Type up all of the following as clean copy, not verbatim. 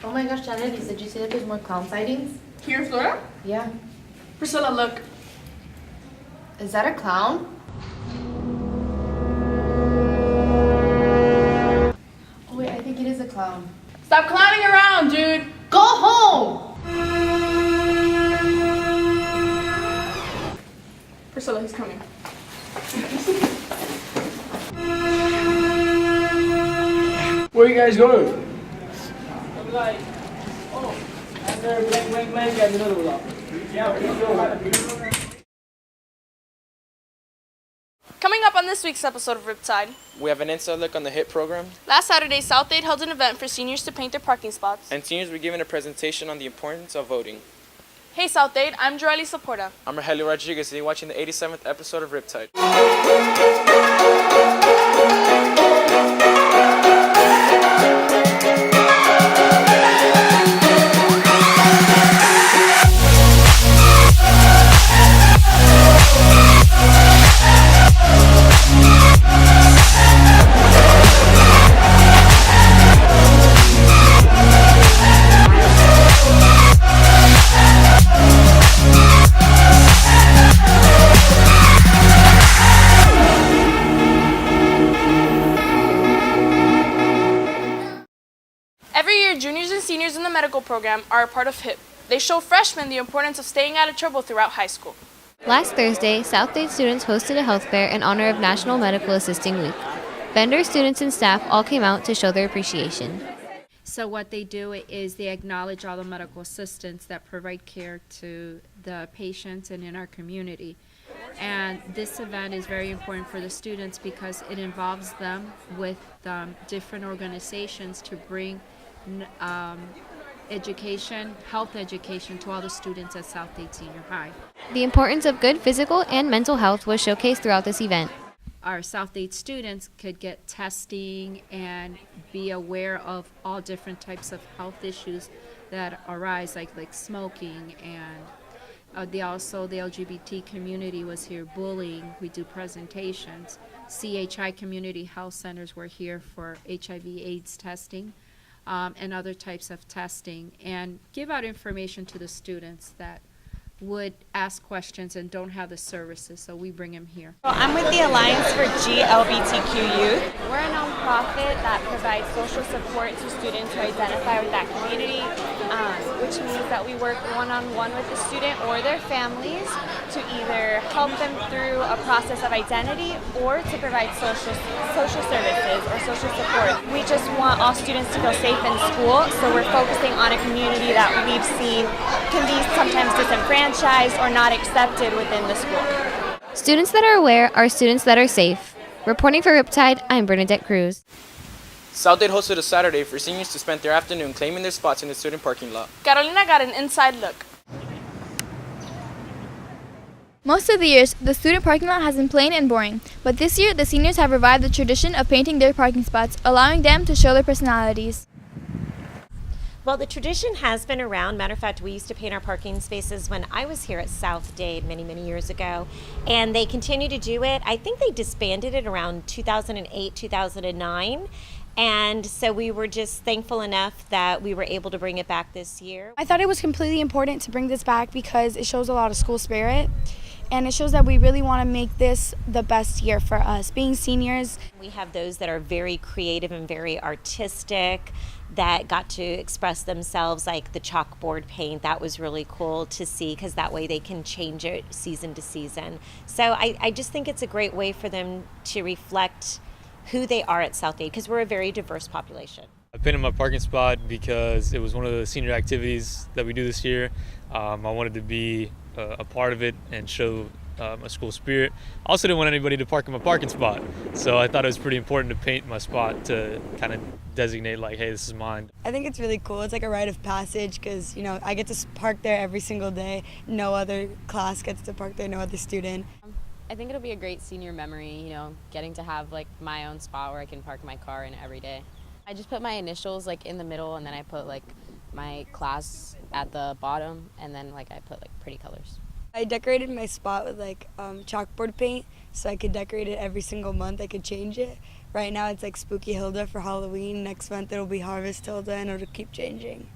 Oh my gosh, Janet, did you see that there's more clown sightings? Here in Florida? Yeah. Priscilla, look. Is that a clown? Oh wait, I think it is a clown. Stop clowning around, dude. Go home! Priscilla, he's coming. Where are you guys going? Like, oh, and there, blank, and another one. Yeah, Coming up on this week's episode of Riptide. We have an inside look on the HIT program. Last Saturday, South Dade held an event for seniors to paint their parking spots. And seniors were given a presentation on the importance of voting. Hey South Dade, I'm Joely Saporta. I'm Rogelio Rodriguez, and you're watching the 87th episode of Riptide. Every year, juniors and seniors in the medical program are a part of HIP. They show freshmen the importance of staying out of trouble throughout high school. Last Thursday, South Dade students hosted a health fair in honor of National Medical Assisting Week. Vendors, students, and staff all came out to show their appreciation. So what they do is they acknowledge all the medical assistants that provide care to the patients and in our community. And this event is very important for the students because it involves them with different organizations to bring education, health education to all the students at South Dade Senior High. The importance of good physical and mental health was showcased throughout this event. Our South Dade students could get testing and be aware of all different types of health issues that arise, like smoking, and the LGBT community was here, bullying. We do presentations. CHI community health centers were here for HIV/AIDS testing and other types of testing, and give out information to the students that would ask questions and don't have the services, so we bring them here. Well, I'm with the Alliance for GLBTQ Youth. We're a nonprofit that provides social support to students who identify with that community, which means that we work one-on-one with the student or their families to either help them through a process of identity or to provide social services or social support. We just want all students to feel safe in school, so we're focusing on a community that we've seen can be sometimes disenfranchised or not accepted within the school. Students that are aware are students that are safe. Reporting for Riptide, I'm Bernadette Cruz. South Dade hosted a Saturday for seniors to spend their afternoon claiming their spots in the student parking lot. Carolina got an inside look. Most of the years, the student parking lot has been plain and boring, but this year the seniors have revived the tradition of painting their parking spots, allowing them to show their personalities. Well, the tradition has been around. Matter of fact, we used to paint our parking spaces when I was here at South Dade many, many years ago, and they continue to do it. I think they disbanded it around 2008, 2009, and so we were just thankful enough that we were able to bring it back this year. I thought it was completely important to bring this back because it shows a lot of school spirit, and it shows that we really want to make this the best year for us. Being seniors, we have those that are very creative and very artistic, that got to express themselves, like the chalkboard paint. That was really cool to see because that way they can change it season to season. So I just think it's a great way for them to reflect who they are at South Dade because we're a very diverse population. I painted my parking spot because it was one of the senior activities that we do this year. I wanted to be a part of it and show my school spirit. I also didn't want anybody to park in my parking spot, so I thought it was pretty important to paint my spot to kind of designate like, hey, this is mine. I think it's really cool. It's like a rite of passage because, you know, I get to park there every single day. No other class gets to park there, no other student. I think it'll be a great senior memory, you know, getting to have like my own spot where I can park my car in every day. I just put my initials like in the middle, and then I put like my class at the bottom, and then like I put like pretty colors. I decorated my spot with like chalkboard paint, so I could decorate it every single month. I could change it. Right now it's like Spooky Hilda for Halloween. Next month it'll be Harvest Hilda, and it'll keep changing.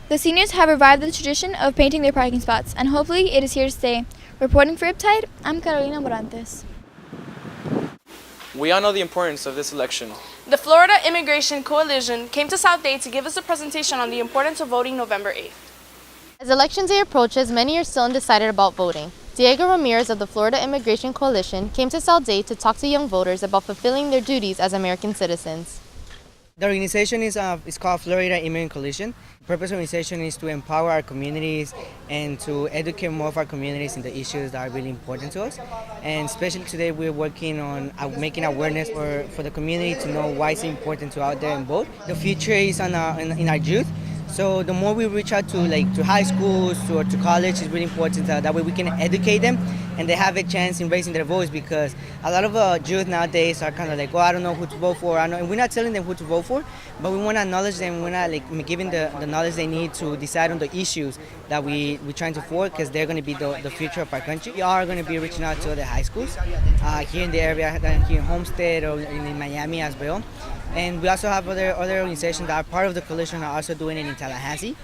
The seniors have revived the tradition of painting their parking spots, and hopefully it is here to stay. Reporting for Riptide, I'm Carolina Morantes. We all know the importance of this election. The Florida Immigration Coalition came to South Dade to give us a presentation on the importance of voting November 8th. As Election Day approaches, many are still undecided about voting. Diego Ramirez of the Florida Immigration Coalition came to South Dade to talk to young voters about fulfilling their duties as American citizens. The organization is called Florida Immigrant Coalition. The purpose of the organization is to empower our communities and to educate more of our communities in the issues that are really important to us. And especially today we're working on making awareness for the community to know why it's important to out there and vote. The future is in our youth. So the more we reach out to high schools or to college, is really important. That way we can educate them and they have a chance in raising their voice, because a lot of youth nowadays are kind of like, oh, I don't know who to vote for. And we're not telling them who to vote for, but we want to acknowledge them. We're not giving the knowledge they need to decide on the issues that we're trying to forward, because they're going to be the future of our country. We are going to be reaching out to other high schools here in the area, here in Homestead or in Miami as well. And we also have other organizations that are part of the coalition are also doing it in Tallahassee.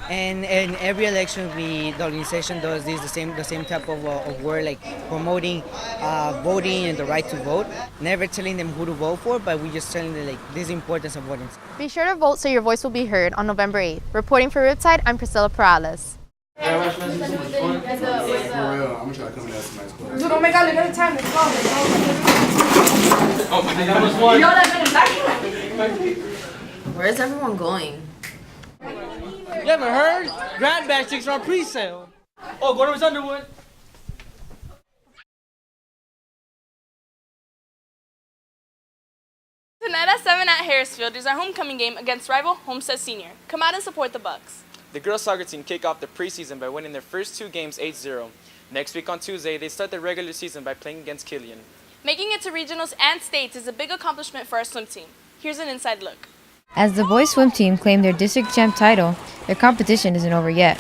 And in every election, the organization does the same type of work, like promoting voting and the right to vote. Never telling them who to vote for, but we just telling them this importance of voting. Be sure to vote so your voice will be heard on November 8th. Reporting for Riptide, I'm Priscilla Perales. For real, I'm gonna try to come in as nice clothes. Dude, oh my god, look at the time. It's long. Oh my god, that was one. Where's everyone going? You haven't heard? Grad bag sticks are on pre-sale. Oh, go to Miss Underwood. Tonight at 7 at Harrisfield is our homecoming game against rival Homestead Senior. Come out and support the Bucks. The girls soccer team kick off the preseason by winning their first 2 games 8-0. Next week on Tuesday, they start their regular season by playing against Killian. Making it to regionals and states is a big accomplishment for our swim team. Here's an inside look. As the boys swim team claim their district champ title, their competition isn't over yet.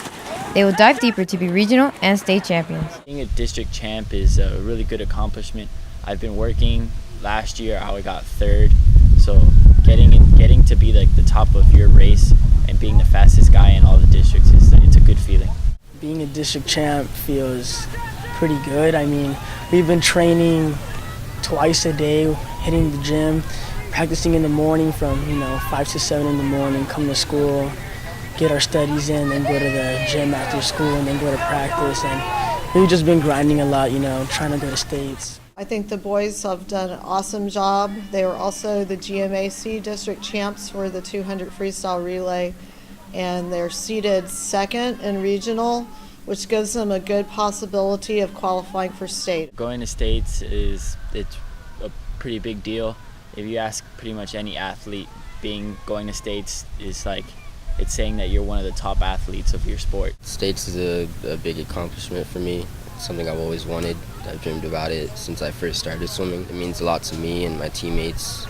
They will dive deeper to be regional and state champions. Being a district champ is a really good accomplishment. I've been working. Last year I got 3rd, so getting to be like the top of your race and being the fastest guy in all the districts it's a good feeling. Being a district champ feels pretty good. I mean, we've been training twice a day, hitting the gym, practicing in the morning from 5 to 7 in the morning, come to school, get our studies in, then go to the gym after school, and then go to practice. And we've just been grinding a lot, trying to go to states. I think the boys have done an awesome job. They were also the GMAC district champs for the 200 freestyle relay, and they're seeded 2nd in regional, which gives them a good possibility of qualifying for state. Going to states it's a pretty big deal. If you ask pretty much any athlete, going to states is like it's saying that you're one of the top athletes of your sport. States is a big accomplishment for me. It's something I've always wanted. I've dreamed about it since I first started swimming. It means a lot to me and my teammates.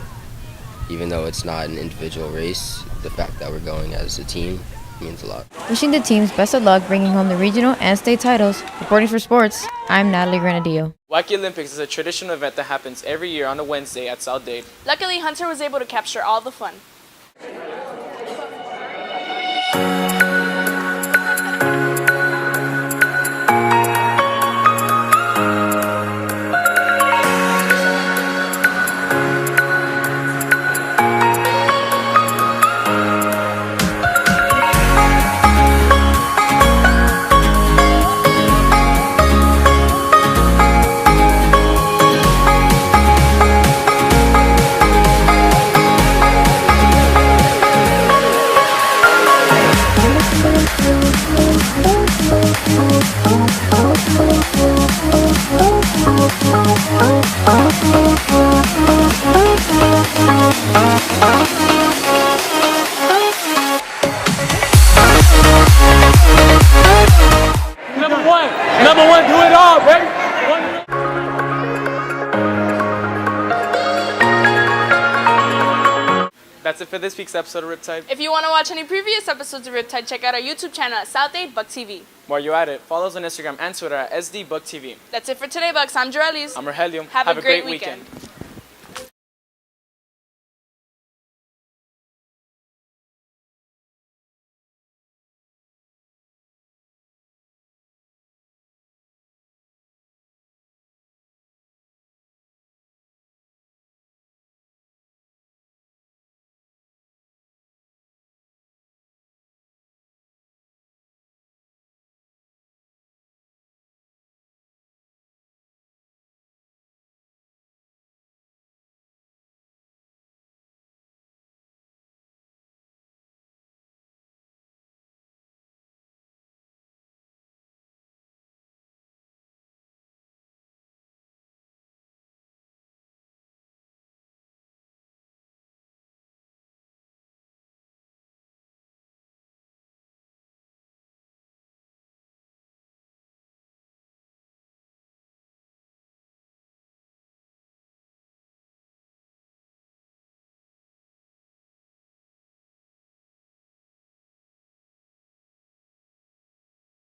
Even though it's not an individual race, the fact that we're going as a team means a lot. Wishing the teams best of luck bringing home the regional and state titles. Reporting for sports, I'm Natalie Granadillo. Wacky Olympics is a traditional event that happens every year on a Wednesday at South Dade. Luckily, Hunter was able to capture all the fun. Number one, do it all, baby. That's it for this week's episode of Riptide. If you want to watch any previous episodes of Riptide, check out our YouTube channel at South Dade Buck TV. While you're at it, follow us on Instagram and Twitter at SDBuckTV. That's it for today, Bucks. I'm Jorelis. I'm Rogelio. Have a great weekend.